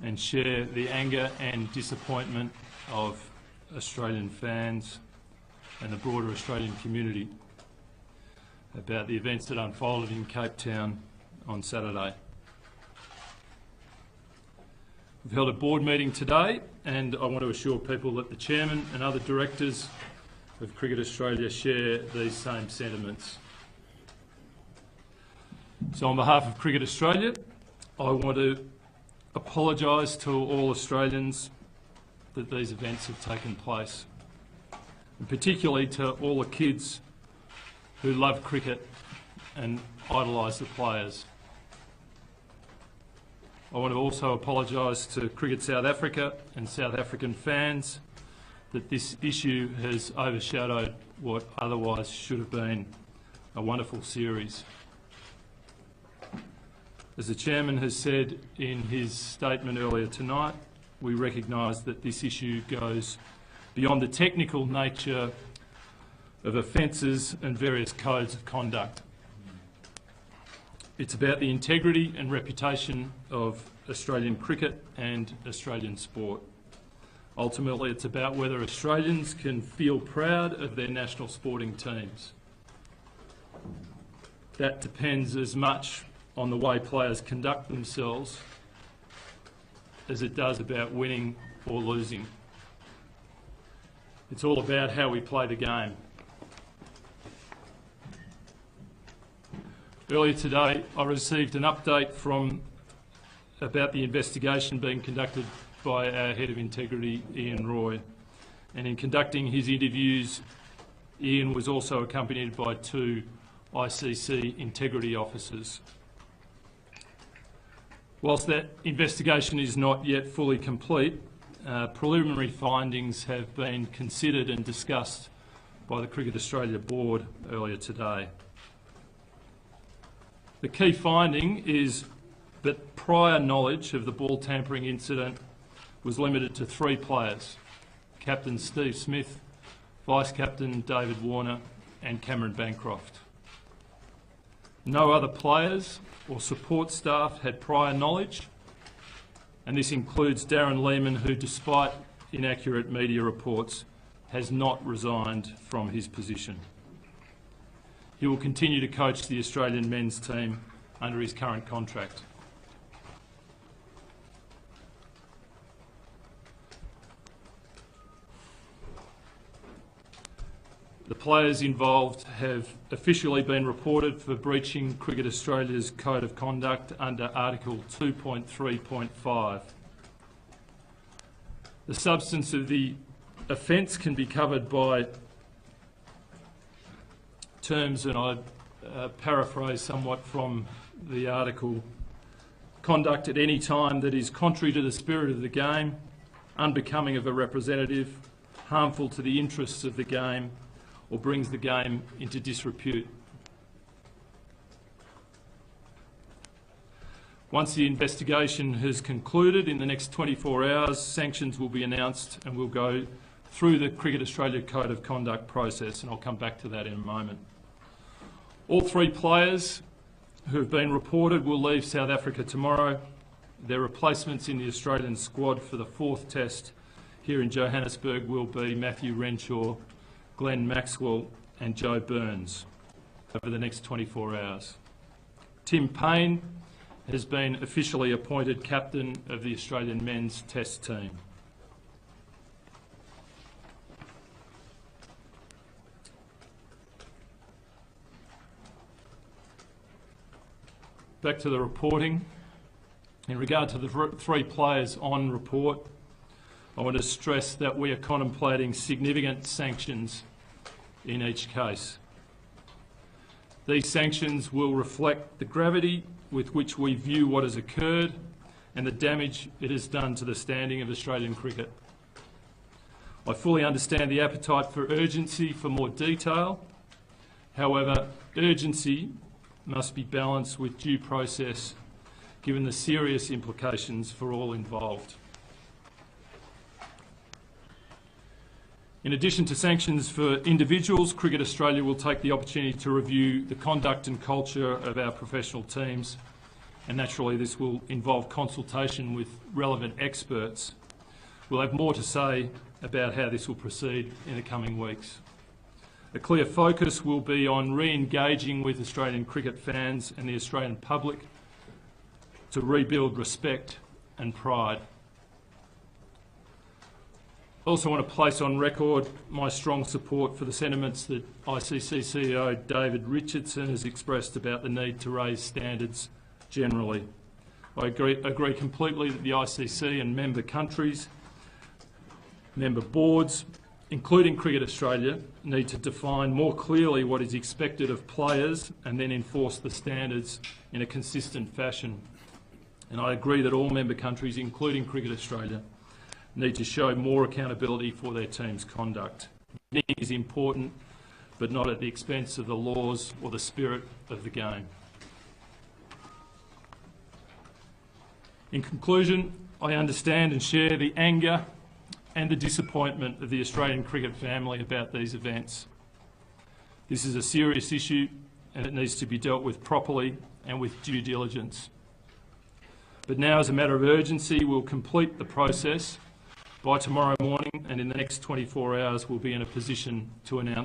and share the anger and disappointment of Australian fans and the broader Australian community about the events that unfolded in Cape Town on Saturday. We've held a board meeting today, and I want to assure people that the Chairman and other directors of Cricket Australia share these same sentiments. So on behalf of Cricket Australia, I want to apologise to all Australians that these events have taken place, and particularly to all the kids who love cricket and idolise the players. I want to also apologise to Cricket South Africa and South African fans that this issue has overshadowed what otherwise should have been a wonderful series. As the Chairman has said in his statement earlier tonight, we recognise that this issue goes beyond the technical nature of offences and various codes of conduct. It's about the integrity and reputation of Australian cricket and Australian sport. Ultimately, it's about whether Australians can feel proud of their national sporting teams. That depends as much on the way players conduct themselves as it does about winning or losing. It's all about how we play the game. Earlier today, I received an update about the investigation being conducted by our Head of Integrity, Ian Roy. And in conducting his interviews, Ian was also accompanied by 2 ICC integrity officers. Whilst that investigation is not yet fully complete, preliminary findings have been considered and discussed by the Cricket Australia Board earlier today. The key finding is that prior knowledge of the ball tampering incident was limited to 3 players: Captain Steve Smith, Vice-Captain David Warner and Cameron Bancroft. No other players or support staff had prior knowledge, and this includes Darren Lehmann, who, despite inaccurate media reports, has not resigned from his position. He will continue to coach the Australian men's team under his current contract. The players involved have officially been reported for breaching Cricket Australia's Code of Conduct under Article 2.3.5. The substance of the offence can be covered by terms, and I paraphrase somewhat from the article: conduct at any time that is contrary to the spirit of the game, unbecoming of a representative, harmful to the interests of the game, or brings the game into disrepute. Once the investigation has concluded, in the next 24 hours, sanctions will be announced and we'll go through the Cricket Australia Code of Conduct process, and I'll come back to that in a moment. All 3 players who have been reported will leave South Africa tomorrow. Their replacements in the Australian squad for the 4th Test here in Johannesburg will be Matthew Renshaw, Glenn Maxwell and Joe Burns over the next 24 hours. Tim Payne has been officially appointed captain of the Australian men's Test team. Back to the reporting. In regard to the 3 players on report, I want to stress that we are contemplating significant sanctions in each case. These sanctions will reflect the gravity with which we view what has occurred and the damage it has done to the standing of Australian cricket. I fully understand the appetite for urgency for more detail. However, urgency must be balanced with due process, given the serious implications for all involved. In addition to sanctions for individuals, Cricket Australia will take the opportunity to review the conduct and culture of our professional teams and naturally this will involve consultation with relevant experts. We'll have more to say about how this will proceed in the coming weeks. A clear focus will be on re-engaging with Australian cricket fans and the Australian public to rebuild respect and pride. I also want to place on record my strong support for the sentiments that ICC CEO David Richardson has expressed about the need to raise standards generally. I agree completely that the ICC and member countries, member boards, including Cricket Australia, need to define more clearly what is expected of players and then enforce the standards in a consistent fashion. And I agree that all member countries, including Cricket Australia, need to show more accountability for their team's conduct. Winning is important, but not at the expense of the laws or the spirit of the game. In conclusion, I understand and share the anger and the disappointment of the Australian cricket family about these events. This is a serious issue and it needs to be dealt with properly and with due diligence. But now, as a matter of urgency, we'll complete the process by tomorrow morning, and in the next 24 hours we'll be in a position to announce